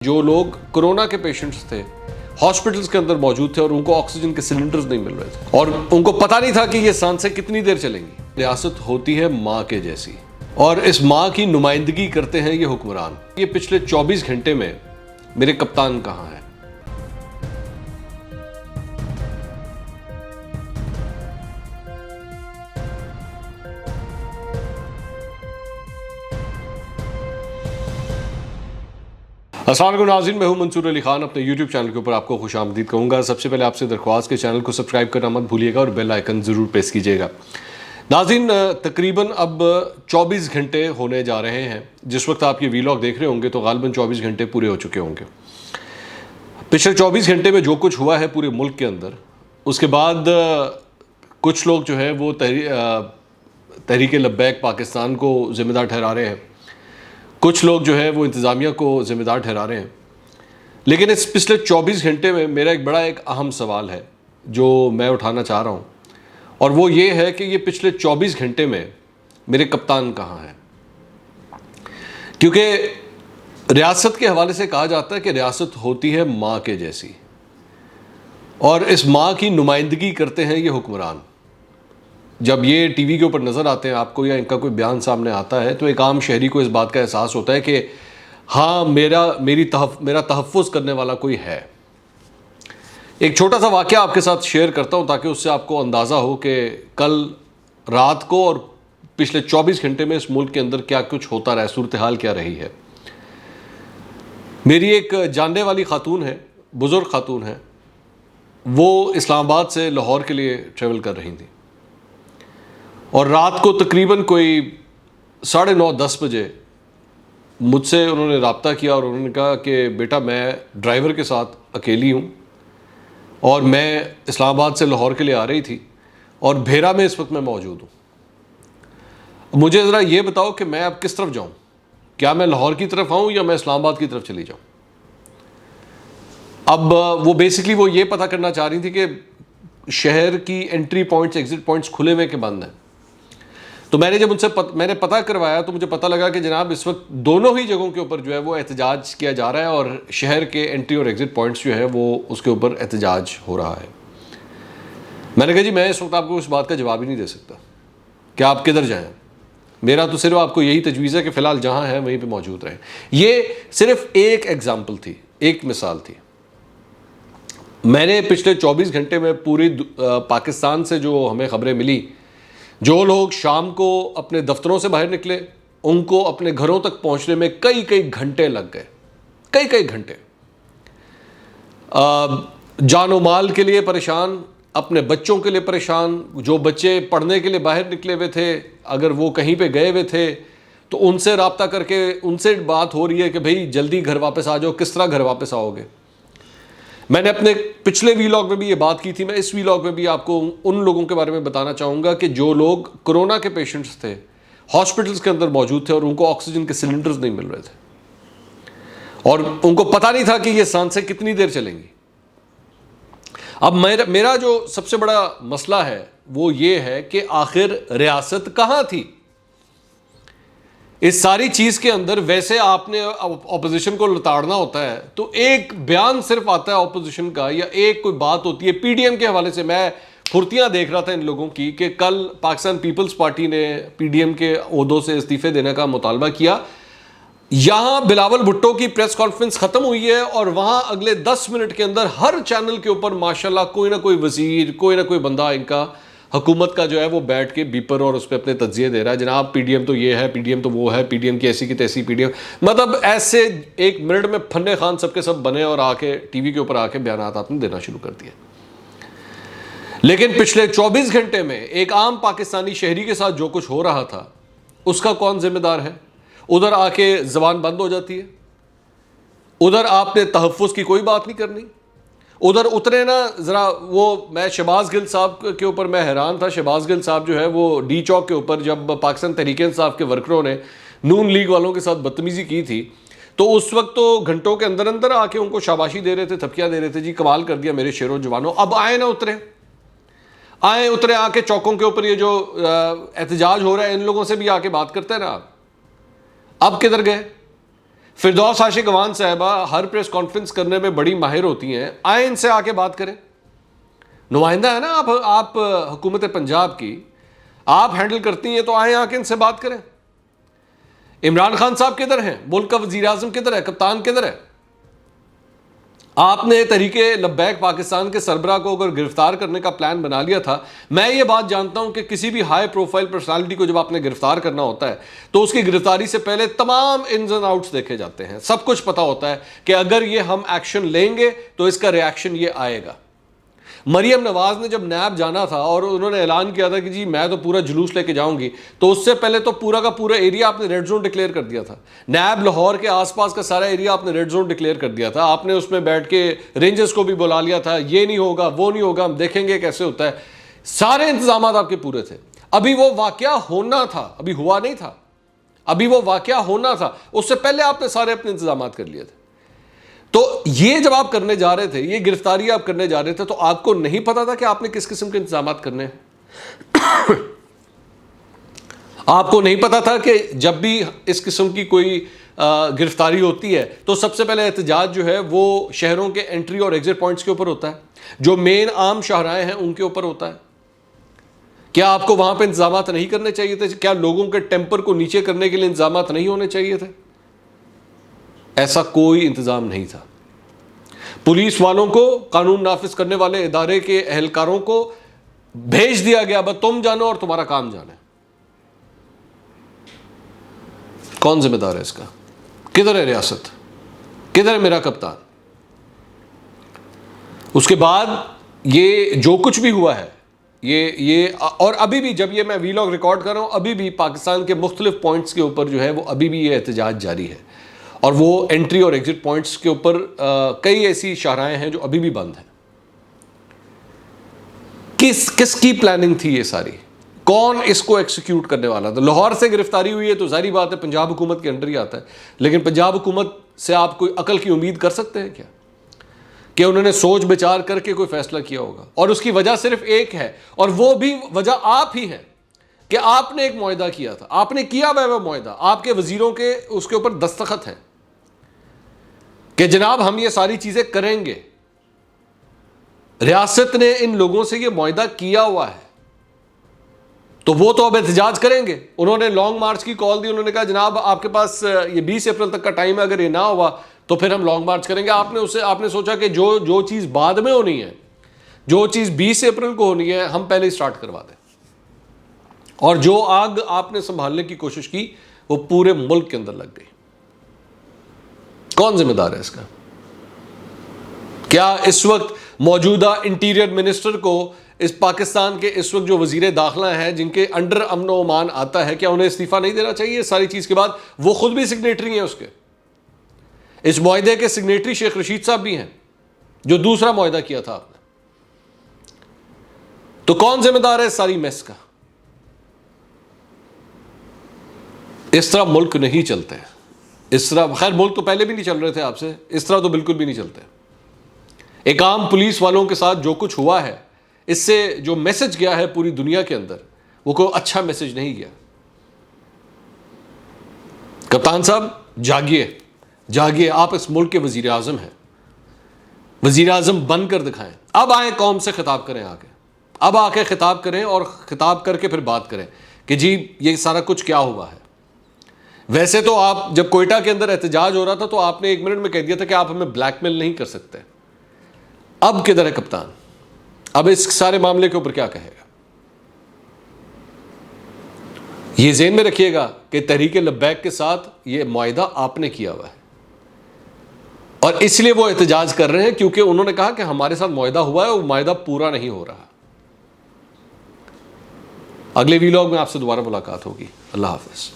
جو لوگ کورونا کے پیشنٹس تھے ہاسپٹلس کے اندر موجود تھے اور ان کو آکسیجن کے سلنڈرز نہیں مل رہے تھے اور ان کو پتہ نہیں تھا کہ یہ سانسیں کتنی دیر چلیں گی۔ ریاست ہوتی ہے ماں کے جیسی اور اس ماں کی نمائندگی کرتے ہیں یہ حکمران۔ یہ پچھلے 24 گھنٹے میں میرے کپتان کہاں ہیں؟ السلام علیکم ناظرین، میں ہوں منصور علی خان۔ اپنے یوٹیوب چینل کے اوپر آپ کو خوش آمدید کہوں گا۔ سب سے پہلے آپ سے درخواست کہ چینل کو سبسکرائب کرنا مت بھولیے گا اور بیل آئیکن ضرور پریس کیجیے گا۔ ناظرین، تقریباً اب 24 گھنٹے ہونے جا رہے ہیں۔ جس وقت آپ یہ ویلاگ دیکھ رہے ہوں گے تو غالباً 24 گھنٹے پورے ہو چکے ہوں گے۔ پچھلے 24 گھنٹے میں جو کچھ ہوا ہے پورے ملک کے اندر، اس کے بعد کچھ لوگ جو ہے وہ تحریک لبیک پاکستان کو ذمہ دار ٹھہرا رہے ہیں، کچھ لوگ جو ہے وہ انتظامیہ کو ذمہ دار ٹھہرا رہے ہیں۔ لیکن اس پچھلے 24 گھنٹے میں میرا ایک بڑا اہم سوال ہے جو میں اٹھانا چاہ رہا ہوں، اور وہ یہ ہے کہ یہ پچھلے 24 گھنٹے میں میرے کپتان کہاں ہیں؟ کیونکہ ریاست کے حوالے سے کہا جاتا ہے کہ ریاست ہوتی ہے ماں کے جیسی اور اس ماں کی نمائندگی کرتے ہیں یہ حکمران۔ جب یہ ٹی وی کے اوپر نظر آتے ہیں آپ کو یا ان کا کوئی بیان سامنے آتا ہے تو ایک عام شہری کو اس بات کا احساس ہوتا ہے کہ ہاں میرا تحفظ کرنے والا کوئی ہے۔ ایک چھوٹا سا واقعہ آپ کے ساتھ شیئر کرتا ہوں تاکہ اس سے آپ کو اندازہ ہو کہ کل رات کو اور پچھلے 24 گھنٹے میں اس ملک کے اندر کیا کچھ ہوتا رہا ہے، صورتحال کیا رہی ہے۔ میری ایک جاننے والی خاتون ہے، بزرگ خاتون ہے، وہ اسلام آباد سے لاہور کے لیے ٹریول کر رہی تھیں اور رات کو تقریباً کوئی 9:30 10 بجے مجھ سے انہوں نے رابطہ کیا اور انہوں نے کہا کہ بیٹا میں ڈرائیور کے ساتھ اکیلی ہوں اور میں اسلام آباد سے لاہور کے لیے آ رہی تھی اور بھیرا میں اس وقت میں موجود ہوں، مجھے ذرا یہ بتاؤ کہ میں اب کس طرف جاؤں، کیا میں لاہور کی طرف آؤں یا میں اسلام آباد کی طرف چلی جاؤں؟ اب وہ بیسکلی وہ یہ پتہ کرنا چاہ رہی تھی کہ شہر کی انٹری پوائنٹس ایگزٹ پوائنٹس کھلے ہوئے کہ بند ہیں۔ تو میں نے جب ان سے میں نے پتہ کروایا تو مجھے پتہ لگا کہ جناب اس وقت دونوں ہی جگہوں کے اوپر جو ہے وہ احتجاج کیا جا رہا ہے اور شہر کے انٹری اور ایگزٹ پوائنٹس جو ہے وہ اس کے اوپر احتجاج ہو رہا ہے۔ میں نے کہا جی میں اس وقت آپ کو اس بات کا جواب ہی نہیں دے سکتا کہ آپ کدھر جائیں، میرا تو صرف آپ کو یہی تجویز ہے کہ فی الحال جہاں ہیں وہیں پہ موجود رہیں۔ یہ صرف ایک ایگزامپل تھی، ایک مثال تھی۔ میں نے پچھلے 24 گھنٹے میں پوری پاکستان سے جو ہمیں خبریں ملی، جو لوگ شام کو اپنے دفتروں سے باہر نکلے ان کو اپنے گھروں تک پہنچنے میں کئی گھنٹے لگ گئے، کئی گھنٹے، جان و مال کے لیے پریشان، اپنے بچوں کے لیے پریشان، جو بچے پڑھنے کے لیے باہر نکلے ہوئے تھے اگر وہ کہیں پہ گئے ہوئے تھے تو ان سے رابطہ کر کے ان سے بات ہو رہی ہے کہ بھئی جلدی گھر واپس آ جاؤ، کس طرح گھر واپس آؤ گے؟ میں نے اپنے پچھلے ویلاگ میں بھی یہ بات کی تھی، میں اس ویلاگ میں بھی آپ کو ان لوگوں کے بارے میں بتانا چاہوں گا کہ جو لوگ کورونا کے پیشنٹس تھے ہاسپٹلس کے اندر موجود تھے اور ان کو آکسیجن کے سلنڈرز نہیں مل رہے تھے اور ان کو پتہ نہیں تھا کہ یہ سانسیں کتنی دیر چلیں گی۔ اب میرا جو سب سے بڑا مسئلہ ہے وہ یہ ہے کہ آخر ریاست کہاں تھی اس ساری چیز کے اندر؟ ویسے آپ نے اپوزیشن کو لتاڑنا ہوتا ہے تو ایک بیان صرف آتا ہے اپوزیشن کا یا ایک کوئی بات ہوتی ہے۔ پی ڈی ایم کے حوالے سے میں پھرتیاں دیکھ رہا تھا ان لوگوں کی کہ کل پاکستان پیپلز پارٹی نے پی ڈی ایم کے عہدوں سے استعفے دینے کا مطالبہ کیا۔ یہاں بلاول بھٹو کی پریس کانفرنس ختم ہوئی ہے اور وہاں اگلے 10 منٹ کے اندر ہر چینل کے اوپر ماشاءاللہ کوئی نہ کوئی وزیر، کوئی نہ کوئی بندہ ان کا حکومت کا جو ہے وہ بیٹھ کے بیپر اور اس پہ اپنے تجزیے دے رہا ہے۔ جناب پی ڈی ایم تو یہ ہے، پی ڈی ایم تو وہ ہے، پی ڈی ایم کی ایسی کی تیسی، پی ڈی ایم مطلب ایسے ایک منٹ میں فنے خان سب کے سب بنے اور آ کے ٹی وی کے اوپر آ کے بیانات آپ نے دینا شروع کر دیا۔ لیکن پچھلے 24 گھنٹے میں ایک عام پاکستانی شہری کے ساتھ جو کچھ ہو رہا تھا اس کا کون ذمہ دار ہے؟ ادھر آ کے زبان بند ہو جاتی ہے، ادھر آپ نے تحفظ کی کوئی بات نہیں کرنی، ادھر اترے نا ذرا۔ وہ میں شہباز گل صاحب کے اوپر میں حیران تھا۔ شہباز گل صاحب جو ہے وہ ڈی چوک کے اوپر جب پاکستان تحریک انصاف کے ورکروں نے نون لیگ والوں کے ساتھ بدتمیزی کی تھی تو اس وقت تو گھنٹوں کے اندر اندر آ کے ان کو شاباشی دے رہے تھے، تھپکیاں دے رہے تھے، جی کمال کر دیا میرے شیروں جوانوں۔ اب آئے نہ اترے آ کے چوکوں کے اوپر یہ جو احتجاج ہو رہا ہے ان لوگوں سے بھی آ کے بات کرتے ہیں نا آپ۔ اب کدھر گئے؟ فردوس عاشق اوان صاحبہ ہر پریس کانفرنس کرنے میں بڑی ماہر ہوتی ہیں، آئیں ان سے آ کے بات کریں. نمائندہ ہے نا آپ حکومت پنجاب کی، آپ ہینڈل کرتی ہیں تو آئیں آ کے ان سے بات کریں. عمران خان صاحب کدھر ہیں؟ ملک کا وزیر اعظم کدھر ہے؟ کپتان کدھر ہے؟ آپ نے تحریک لبیک پاکستان کے سربراہ کو اگر گرفتار کرنے کا پلان بنا لیا تھا، میں یہ بات جانتا ہوں کہ کسی بھی ہائی پروفائل پرسنالٹی کو جب آپ نے گرفتار کرنا ہوتا ہے تو اس کی گرفتاری سے پہلے تمام انز اینڈ آؤٹس دیکھے جاتے ہیں، سب کچھ پتا ہوتا ہے کہ اگر یہ ہم ایکشن لیں گے تو اس کا ریاکشن یہ آئے گا. مریم نواز نے جب نیب جانا تھا اور انہوں نے اعلان کیا تھا کہ جی میں تو پورا جلوس لے کے جاؤں گی، تو اس سے پہلے تو پورا کا پورا ایریا آپ نے ریڈ زون ڈکلیئر کر دیا تھا. نیب لاہور کے آس پاس کا سارا ایریا آپ نے ریڈ زون ڈکلیئر کر دیا تھا. آپ نے اس میں بیٹھ کے رینجرز کو بھی بلا لیا تھا، یہ نہیں ہوگا وہ نہیں ہوگا، ہم دیکھیں گے کیسے ہوتا ہے. سارے انتظامات آپ کے پورے تھے. ابھی وہ واقعہ ہونا تھا، ابھی ہوا نہیں تھا، ابھی وہ واقعہ ہونا تھا، اس سے پہلے آپ نے سارے اپنے انتظامات کر لیے تھے. تو یہ جب آپ کرنے جا رہے تھے، یہ گرفتاری آپ کرنے جا رہے تھے، تو آپ کو نہیں پتا تھا کہ آپ نے کس قسم کے انتظامات کرنے ہیں؟ آپ کو نہیں پتا تھا کہ جب بھی اس قسم کی کوئی گرفتاری ہوتی ہے تو سب سے پہلے احتجاج جو ہے وہ شہروں کے انٹری اور ایگزٹ پوائنٹس کے اوپر ہوتا ہے، جو مین عام شاہراہیں ہیں ان کے اوپر ہوتا ہے؟ کیا آپ کو وہاں پہ انتظامات نہیں کرنے چاہیے تھے؟ کیا لوگوں کے ٹیمپر کو نیچے کرنے کے لیے انتظامات نہیں ہونے چاہیے تھے؟ ایسا کوئی انتظام نہیں تھا. پولیس والوں کو، قانون نافذ کرنے والے ادارے کے اہلکاروں کو بھیج دیا گیا، بس تم جانو اور تمہارا کام جانے. کون ذمہ دار ہے اس کا؟ کدھر ہے ریاست؟ کدھر ہے میرا کپتان؟ اس کے بعد یہ جو کچھ بھی ہوا ہے یہ اور ابھی بھی جب یہ میں ویلاگ ریکارڈ کر رہا ہوں، ابھی بھی پاکستان کے مختلف پوائنٹس کے اوپر جو ہے وہ ابھی بھی یہ احتجاج جاری ہے، اور وہ انٹری اور ایگزٹ پوائنٹس کے اوپر کئی ایسی شاہراہیں ہیں جو ابھی بھی بند ہیں. کس کی پلاننگ تھی یہ ساری؟ کون اس کو ایکسیکیوٹ کرنے والا تھا؟ لاہور سے گرفتاری ہوئی ہے تو ظاہری بات ہے پنجاب حکومت کے انڈر ہی آتا ہے، لیکن پنجاب حکومت سے آپ کوئی عقل کی امید کر سکتے ہیں کیا کہ انہوں نے سوچ بچار کر کے کوئی فیصلہ کیا ہوگا؟ اور اس کی وجہ صرف ایک ہے، اور وہ بھی وجہ آپ ہی ہے کہ آپ نے ایک معاہدہ کیا تھا، آپ نے کیا وہ معاہدہ، آپ کے وزیروں کے اس کے اوپر دستخط ہیں کہ جناب ہم یہ ساری چیزیں کریں گے. ریاست نے ان لوگوں سے یہ معاہدہ کیا ہوا ہے تو وہ تو اب احتجاج کریں گے. انہوں نے لانگ مارچ کی کال دی، انہوں نے کہا جناب آپ کے پاس یہ 20 اپریل تک کا ٹائم ہے، اگر یہ نہ ہوا تو پھر ہم لانگ مارچ کریں گے. آپ نے سوچا کہ جو چیز بعد میں ہونی ہے، جو چیز 20 اپریل کو ہونی ہے، ہم پہلے سٹارٹ کروا دیں. اور جو آگ آپ نے سنبھالنے کی کوشش کی وہ پورے ملک کے اندر لگ گئی. کون ذمہ دار ہے اس کا؟ کیا اس وقت موجودہ انٹیریئر منسٹر کو، اس پاکستان کے اس وقت جو وزیر داخلہ ہیں جن کے انڈر امن و امان آتا ہے، کیا انہیں استعفیٰ نہیں دینا چاہیے ساری چیز کے بعد؟ وہ خود بھی سگنیٹری ہیں اس کے، اس معاہدے کے سگنیٹری شیخ رشید صاحب بھی ہیں جو دوسرا معاہدہ کیا تھا آپ نے. تو کون ذمہ دار ہے اس ساری میس کا؟ اس طرح ملک نہیں چلتے. اس طرح خیر ملک تو پہلے بھی نہیں چل رہے تھے آپ سے، اس طرح تو بالکل بھی نہیں چلتے. ایک عام پولیس والوں کے ساتھ جو کچھ ہوا ہے، اس سے جو میسج گیا ہے پوری دنیا کے اندر، وہ کوئی اچھا میسج نہیں گیا. کپتان صاحب جاگیے، جاگیے، آپ اس ملک کے وزیر اعظم ہیں، وزیر اعظم بن کر دکھائیں. اب آئیں قوم سے خطاب کریں، آ کے اب آ کے خطاب کریں اور خطاب کر کے پھر بات کریں کہ جی یہ سارا کچھ کیا ہوا ہے. ویسے تو آپ جب کوئٹہ کے اندر احتجاج ہو رہا تھا تو آپ نے 1 منٹ میں کہہ دیا تھا کہ آپ ہمیں بلیک میل نہیں کر سکتے. اب کدھر ہے کپتان؟ اب اس سارے معاملے کے اوپر کیا کہے گا؟ یہ ذہن میں رکھیے گا کہ تحریک لبیک کے ساتھ یہ معاہدہ آپ نے کیا ہوا ہے، اور اس لیے وہ احتجاج کر رہے ہیں کیونکہ انہوں نے کہا کہ ہمارے ساتھ معاہدہ ہوا ہے، وہ معاہدہ پورا نہیں ہو رہا. اگلے ویلاگ میں آپ سے دوبارہ ملاقات ہوگی. اللہ حافظ.